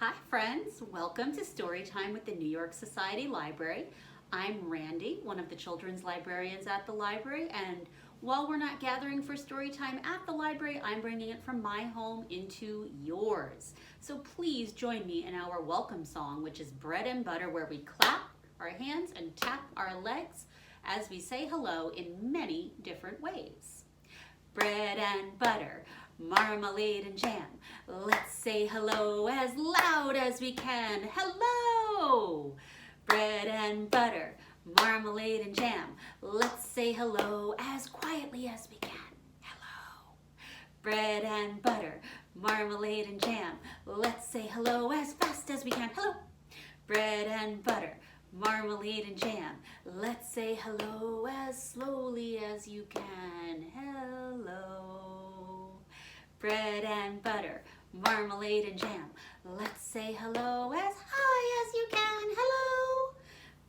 Hi friends, welcome to Storytime with the New York Society Library. I'm Randi, one of the children's librarians at the library, and while we're not gathering for Storytime at the library, I'm bringing it from my home into yours. So please join me in our welcome song, which is Bread and Butter, where we clap our hands and tap our legs as we say hello in many different ways. Bread and butter, marmalade and jam. Let's say hello as loud as we can. Hello! Bread and butter, marmalade and jam. Let's say hello as quietly as we can. Hello! Bread and butter, marmalade and jam. Let's say hello as fast as we can. Hello! Bread and butter, marmalade and jam. Let's say hello as slowly as you can. Hello. Bread and butter, marmalade and jam. Let's say hello as high as you can. Hello.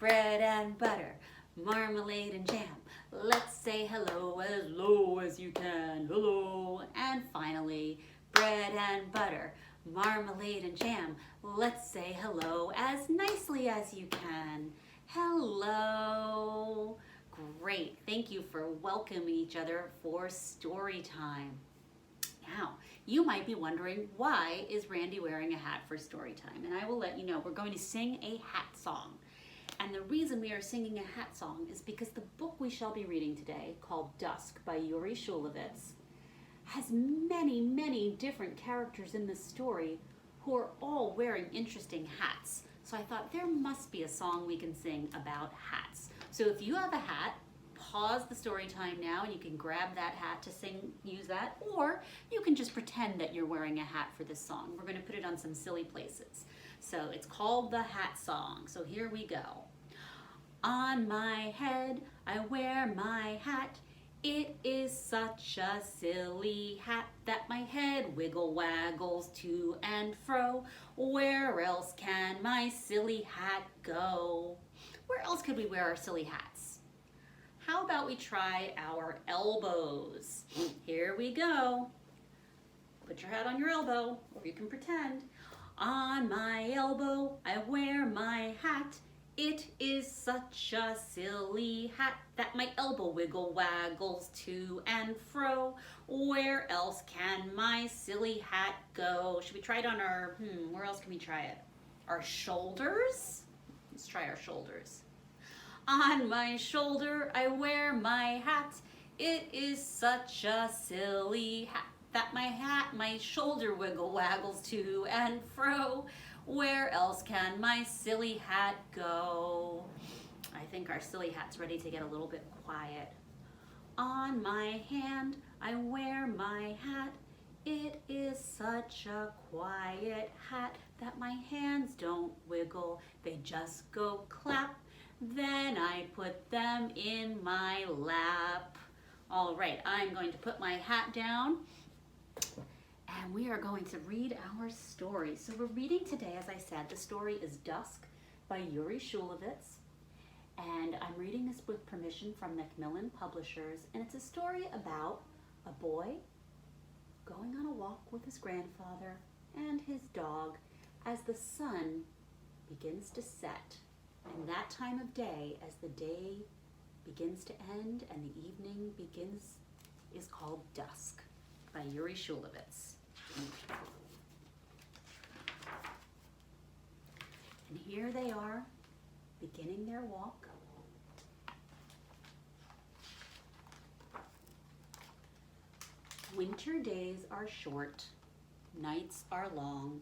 Bread and butter, marmalade and jam. Let's say hello as low as you can. Hello. And finally, bread and butter, marmalade and jam. Let's say hello as nicely as you can. Hello. Great. Thank you for welcoming each other for story time. Now, you might be wondering, why is Randi wearing a hat for story time? And I will let you know, we're going to sing a hat song. And the reason we are singing a hat song is because the book we shall be reading today, called Dusk by Yuri Shulevitz, has many, many different characters in the story who are all wearing interesting hats. So I thought there must be a song we can sing about hats. So if you have a hat, pause the story time now and you can grab that hat to use that, or you can just pretend that you're wearing a hat for this song. We're going to put it on some silly places. So it's called the Hat Song. So here we go. On my head, I wear my hat. It is such a silly hat that my head wiggle waggles to and fro. Where else can my silly hat go? Where else could we wear our silly hats? How about we try our elbows? Here we go. Put your hat on your elbow, or you can pretend. On my elbow, I wear my hat. It is such a silly hat that my elbow wiggle waggles to and fro. Where else can my silly hat go? Should we try it on our, where else can we try it? Our shoulders? Let's try our shoulders. On my shoulder, I wear my hat. It is such a silly hat that my shoulder wiggle waggles to and fro. Where else can my silly hat go? I think our silly hat's ready to get a little bit quiet. On my hand, I wear my hat. It is such a quiet hat that my hands don't wiggle. They just go clap. Then I put them in my lap. All right, I'm going to put my hat down and we are going to read our story. So we're reading today, as I said, the story is Dusk by Yuri Shulevitz. And I'm reading this with permission from Macmillan Publishers. And it's a story about a boy going on a walk with his grandfather and his dog as the sun begins to set. And that time of day, as the day begins to end and the evening begins, is called Dusk by Yuri Shulevitz. And here they are, beginning their walk. Winter days are short, nights are long.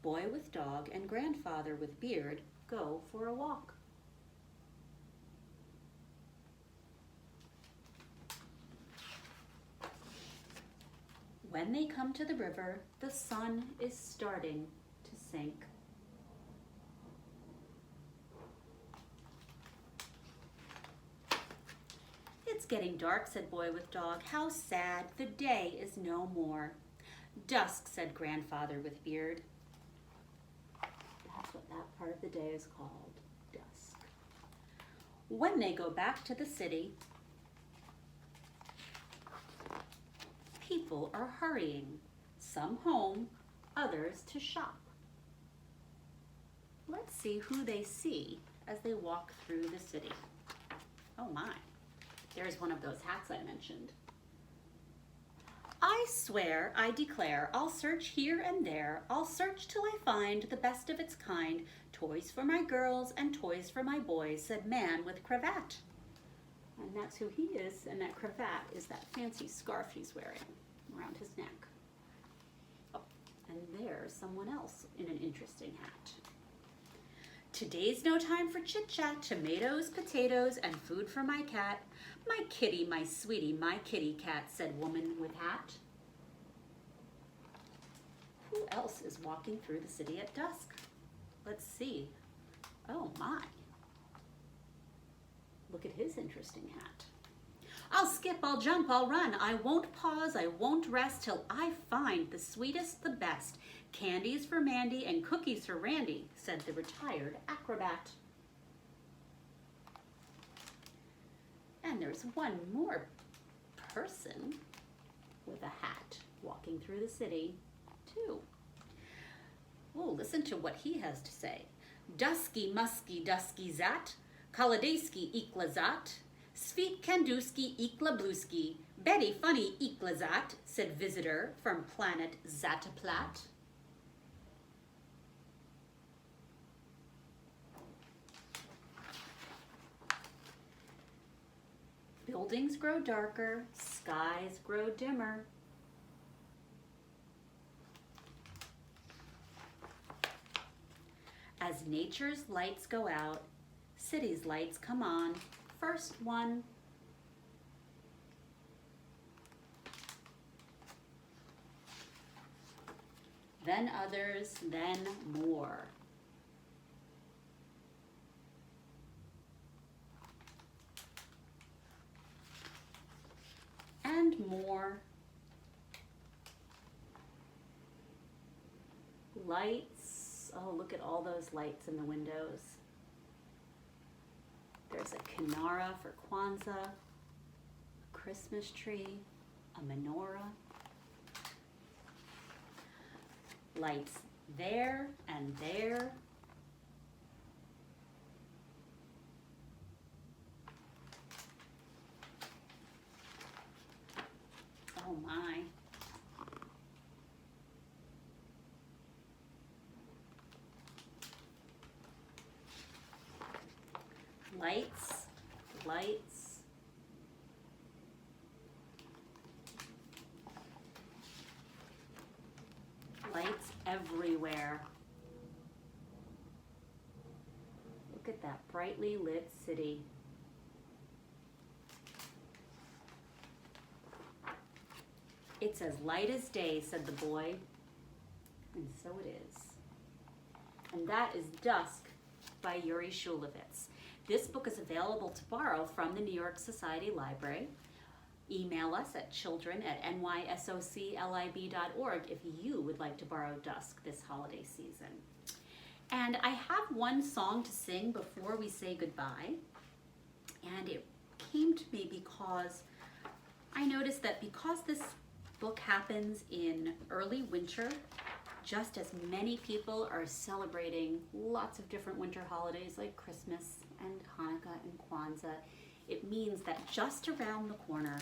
Boy with dog and grandfather with beard go for a walk. When they come to the river, the sun is starting to sink. It's getting dark, said Boy with Dog. How sad, the day is no more. Dusk, said Grandfather with Beard. That's what that part of the day is called, dusk. When they go back to the city, people are hurrying, some home, others to shop. Let's see who they see as they walk through the city. Oh my, there's one of those hats I mentioned. I swear, I declare, I'll search here and there. I'll search till I find the best of its kind. Toys for my girls and toys for my boys, said man with cravat. And that's who he is, and that cravat is that fancy scarf he's wearing around his neck. Oh, and there's someone else in an interesting hat. Today's no time for chit-chat, tomatoes, potatoes, and food for my cat. My kitty, my sweetie, my kitty cat, said woman with hat. Who else is walking through the city at dusk? Let's see. Oh my. Look at his interesting hat. I'll skip, I'll jump, I'll run. I won't pause, I won't rest till I find the sweetest, the best. Candies for Mandy and cookies for Randy, said the retired acrobat. And there's one more person with a hat walking through the city, too. Oh, listen to what he has to say. Dusky, musky, dusky zat, Kaladaysky, ikla zat, Sweet Kanduski, ikla bluski, Betty funny, ikla zat, said visitor from planet Zataplat. Buildings grow darker, skies grow dimmer. As nature's lights go out, city's lights come on. First one, then others, then more. And more. Lights. Oh, look at all those lights in the windows. There's a kinara for Kwanzaa, a Christmas tree, a menorah. Lights there and there. Oh my. Lights, lights. Lights everywhere. Look at that brightly lit city. It's as light as day, said the boy. And so it is. And that is Dusk by Yuri Shulevitz. This book is available to borrow from the New York Society Library. Email us at children@nysoclib.org if you would like to borrow Dusk this holiday season. And I have one song to sing before we say goodbye. And it came to me because I noticed that because this book happens in early winter, just as many people are celebrating lots of different winter holidays like Christmas and Hanukkah and Kwanzaa, it means that just around the corner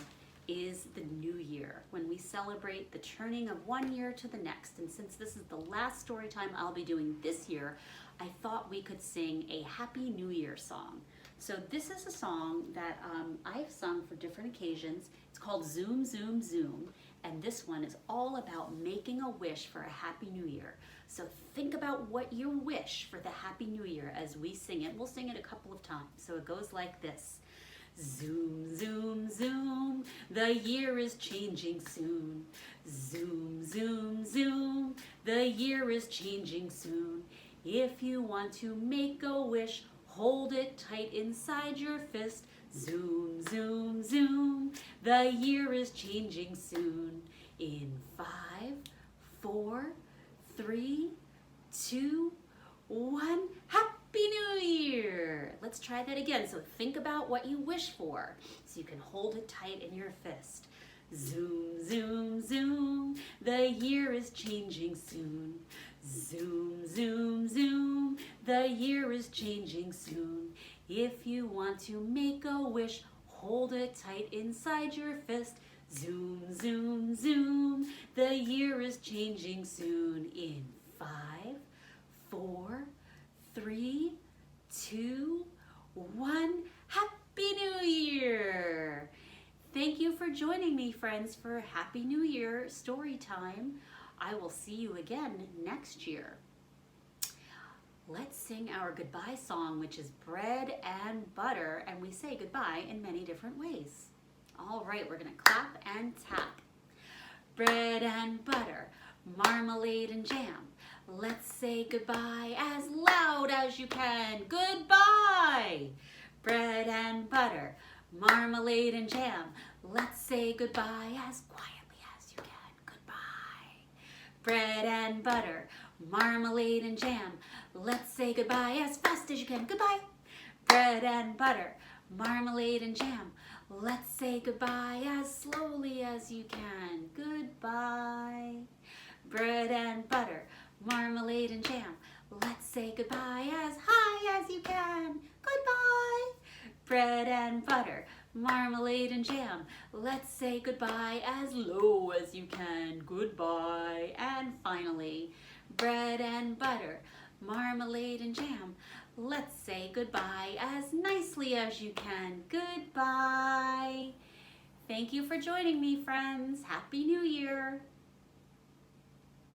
is the new year, when we celebrate the turning of one year to the next. And since this is the last story time I'll be doing this year, I thought we could sing a Happy New Year song. So this is a song that I've sung for different occasions. It's called Zoom, Zoom, Zoom. And this one is all about making a wish for a Happy New Year. So think about what you wish for the Happy New Year as we sing it. We'll sing it a couple of times. So it goes like this. Zoom, zoom, zoom, the year is changing soon. Zoom, zoom, zoom, the year is changing soon. If you want to make a wish, hold it tight inside your fist. Zoom, zoom, zoom, the year is changing soon. In 5, 4, 3, 2, 1, Happy New Year! Let's try that again. So think about what you wish for, so you can hold it tight in your fist. Zoom, zoom, zoom, the year is changing soon. Zoom, zoom, zoom, The year is changing soon. If you want to make a wish, hold it tight inside your fist. Zoom, zoom, zoom. The year is changing soon. In 5, 4, 3, 2, 1. Happy New Year! Thank you for joining me, friends, for Happy New Year story time. I will see you again next year. Let's sing our goodbye song, which is bread and butter, and we say goodbye in many different ways. All right, we're gonna clap and tap. Bread and butter, marmalade and jam. Let's say goodbye as loud as you can. Goodbye! Bread and butter, marmalade and jam. Let's say goodbye as quietly as you can. Goodbye. Bread and butter, marmalade and jam. Let's say goodbye as fast as you can. Goodbye. Bread and butter, marmalade and jam. Let's say goodbye as slowly as you can. Goodbye. Bread and butter, marmalade and jam. Let's say goodbye as high as you can. Goodbye. Bread and butter, marmalade and jam. Let's say goodbye as low as you can. Goodbye. And finally, bread and butter, marmalade and jam. Let's say goodbye as nicely as you can. Goodbye. Thank you for joining me, friends. Happy New Year.